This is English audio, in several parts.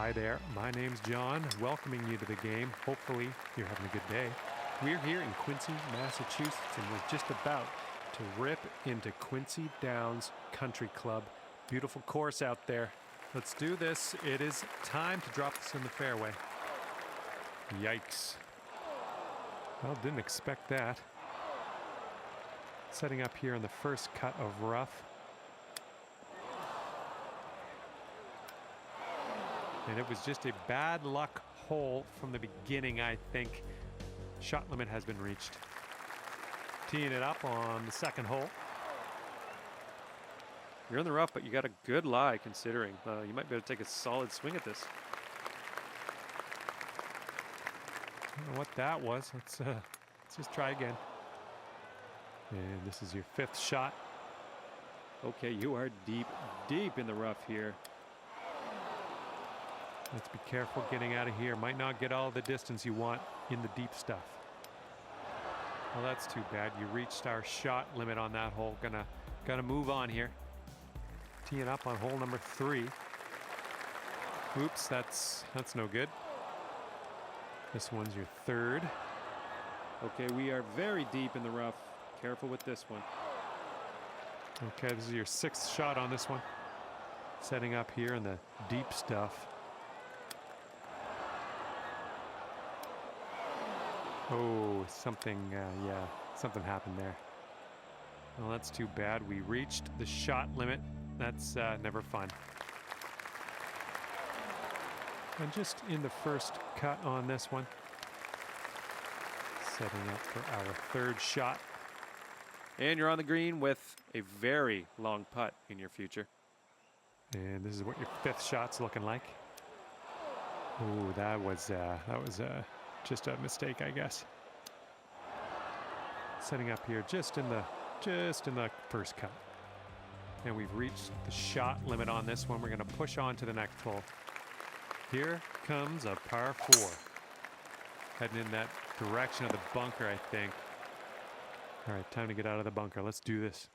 Hi there, my name's John, welcoming you to the game. Hopefully you're having a good day. We're here in Quincy, Massachusetts, and we're just about to rip into Quincy Downs Country Club. Beautiful course out there. Let's do this. It is time to drop this in the fairway. Yikes. Well, didn't expect that. Setting up here on the first cut of rough. And it was just a bad luck hole from the beginning, I think. Shot limit has been reached. Teeing it up on the second hole. You're in the rough, but you got a good lie considering. You might be able to take a solid swing at this. I don't know what that was. Let's just try again. And this is your fifth shot. Okay, you are deep, deep in the rough here. Let's be careful getting out of here. Might not get all the distance you want in the deep stuff. Well, that's too bad. You reached our shot limit on that hole. Gotta move on here. Teeing up on hole number 3. Oops, that's no good. This one's your third. Okay, we are very deep in the rough. Careful with this one. Okay, this is your 6th shot on this one. Setting up here in the deep stuff. Oh, something happened there. Well, that's too bad. We reached the shot limit. That's never fun. And just in the first cut on this one. Setting up for our 3rd shot. And you're on the green with a very long putt in your future. And this is what your 5th shot's looking like. Oh, that was just a mistake, I guess. Setting up here just in the first cut. And we've reached the shot limit on this one. We're going to push on to the next hole. Here comes a par 4. Heading in that direction of the bunker, I think. All right, time to get out of the bunker. Let's do this.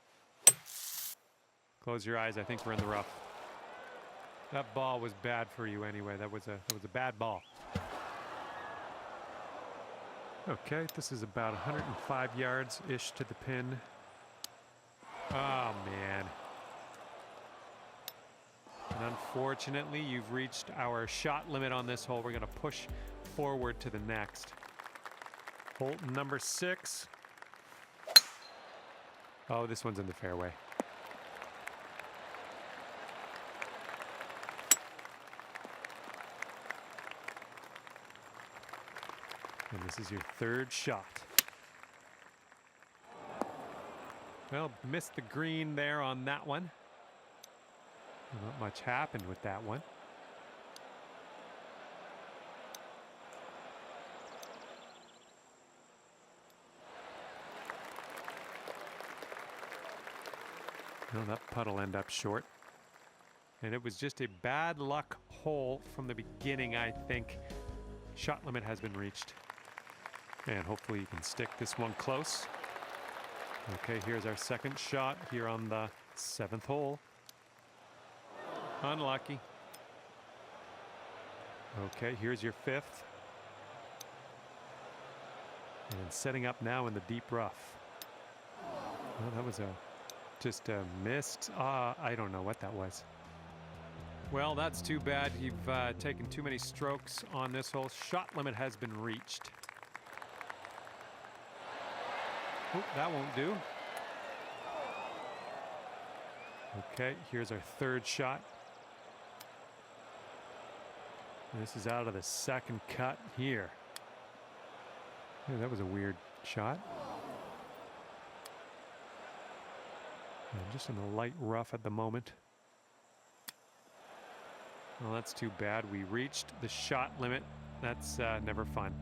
Close your eyes. I think we're in the rough. That ball was bad for you anyway. That was a bad ball. Okay, this is about 105 yards-ish to the pin. Oh, man. And unfortunately, you've reached our shot limit on this hole. We're going to push forward to the next. Hole number 6. Oh, this one's in the fairway. And this is your 3rd shot. Well, missed the green there on that one. Not much happened with that one. Well, that putt will end up short. And it was just a bad luck hole from the beginning, I think. Shot limit has been reached. And hopefully you can stick this one close. Okay, here's our 2nd shot here on the 7th hole. Unlucky. Okay, here's your 5th. And setting up now in the deep rough. Well, that was just a missed. I don't know what that was. Well, that's too bad. You've taken too many strokes on this hole. Shot limit has been reached. Oh, that won't do. Okay, here's our 3rd shot. This is out of the 2nd cut here. Yeah, that was a weird shot. And just in the light rough at the moment. Well, that's too bad. We reached the shot limit. That's never fun.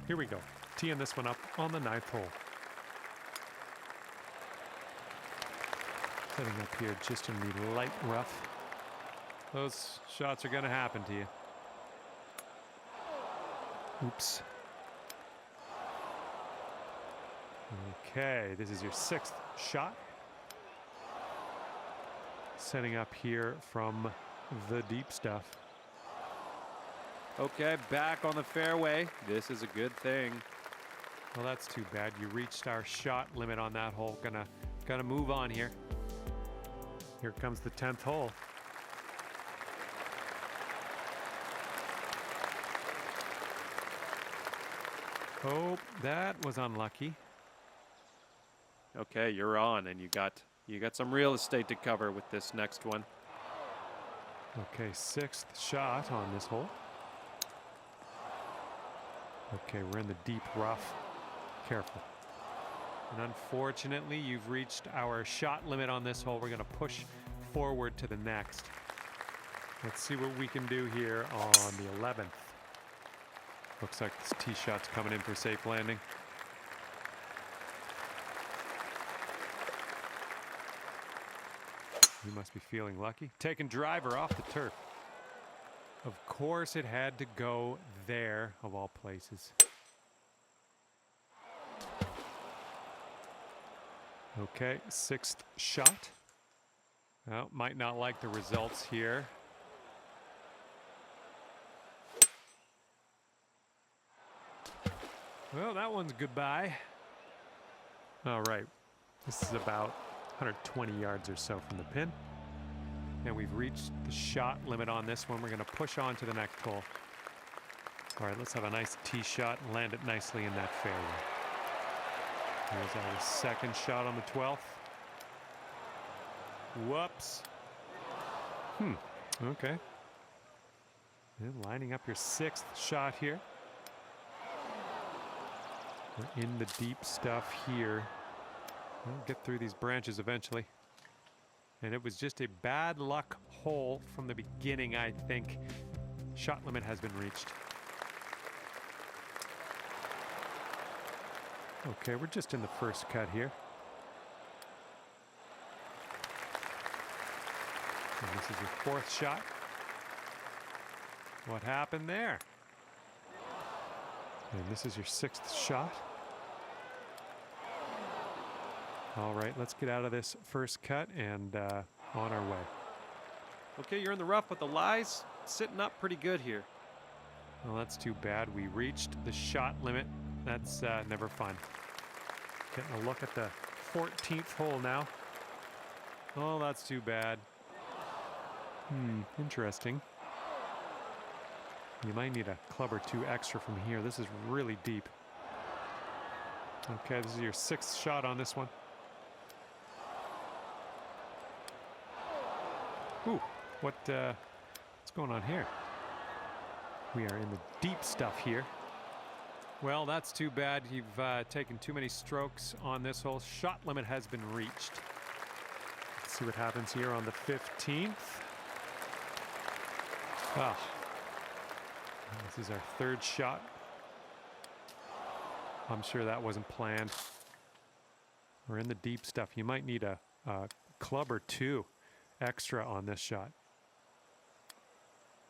Here we go. Teeing this one up on the 9th hole. Setting up here just in the light rough. Those shots are going to happen to you. Oops. Okay, this is your 6th shot. Setting up here from the deep stuff. Okay, back on the fairway. This is a good thing. Well, that's too bad. You reached our shot limit on that hole. Gonna move on here. Here comes the 10th hole. Oh, that was unlucky. Okay, you're on, and you got some real estate to cover with this next one. Okay, 6th shot on this hole. Okay, we're in the deep rough. Careful. And unfortunately, you've reached our shot limit on this hole. We're going to push forward to the next. Let's see what we can do here on the 11th. Looks like this tee shot's coming in for safe landing. You must be feeling lucky. Taking driver off the turf. Of course it had to go there, of all places. Okay, 6th shot. Well, might not like the results here. Well, that one's goodbye. All right, this is about 120 yards or so from the pin. And we've reached the shot limit on this one. We're going to push on to the next hole. All right, let's have a nice tee shot and land it nicely in that fairway. Here's our 2nd shot on the 12th. Whoops. Okay. And lining up your 6th shot here. We're in the deep stuff here. We'll get through these branches eventually. And it was just a bad luck hole from the beginning, I think. Shot limit has been reached. Okay, we're just in the first cut here. And this is your 4th shot. What happened there? And this is your 6th shot. All right, let's get out of this first cut and on our way. Okay, you're in the rough, but the lie's sitting up pretty good here. Well, that's too bad. We reached the shot limit. That's never fun. Getting a look at the 14th hole now. Oh, that's too bad. Interesting. You might need a club or two extra from here. This is really deep. Okay, this is your 6th shot on this one. Ooh, what's going on here? We are in the deep stuff here. Well, that's too bad. You've taken too many strokes on this hole. Shot limit has been reached. Let's see what happens here on the 15th. Ah, this is our 3rd shot. I'm sure that wasn't planned. We're in the deep stuff. You might need a club or two extra on this shot.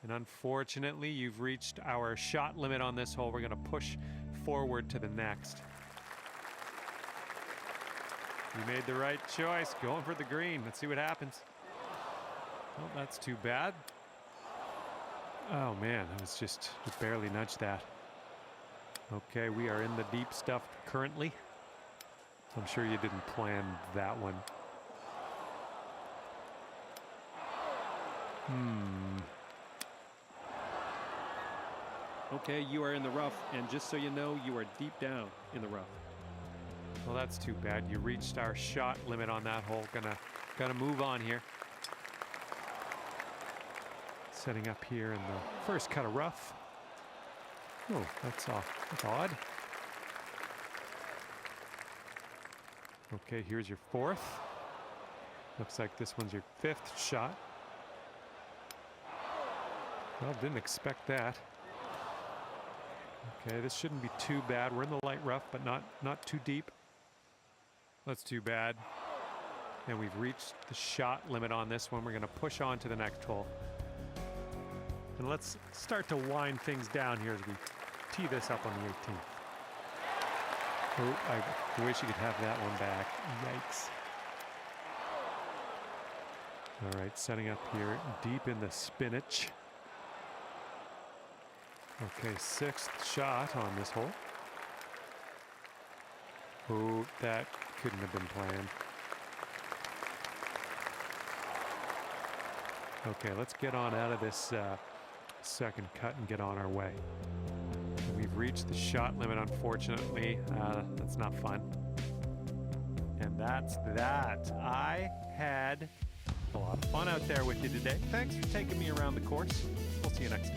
And unfortunately, you've reached our shot limit on this hole. We're going to push forward to the next. You made the right choice, going for the green. Let's see what happens. Well, that's too bad. Oh man, that was just, you barely nudged that. Okay, we are in the deep stuff currently. I'm sure you didn't plan that one. Okay, you are in the rough, and just so you know, you are deep down in the rough. Well, that's too bad. You reached our shot limit on that hole. Gonna move on here. Setting up here in the first cut of rough. Oh, that's odd. Okay, here's your 4th. Looks like this one's your 5th shot. Well, didn't expect that. Okay, this shouldn't be too bad. We're in the light rough, but not too deep. That's too bad. And we've reached the shot limit on this one. We're going to push on to the next hole. And let's start to wind things down here as we tee this up on the 18th. Oh, I wish you could have that one back. Yikes. All right, setting up here deep in the spinach. Okay, 6th shot on this hole. Oh, that couldn't have been planned. Okay, let's get on out of this second cut and get on our way. We've reached the shot limit, unfortunately. That's not fun. And that's that. I had a lot of fun out there with you today. Thanks for taking me around the course. We'll see you next time.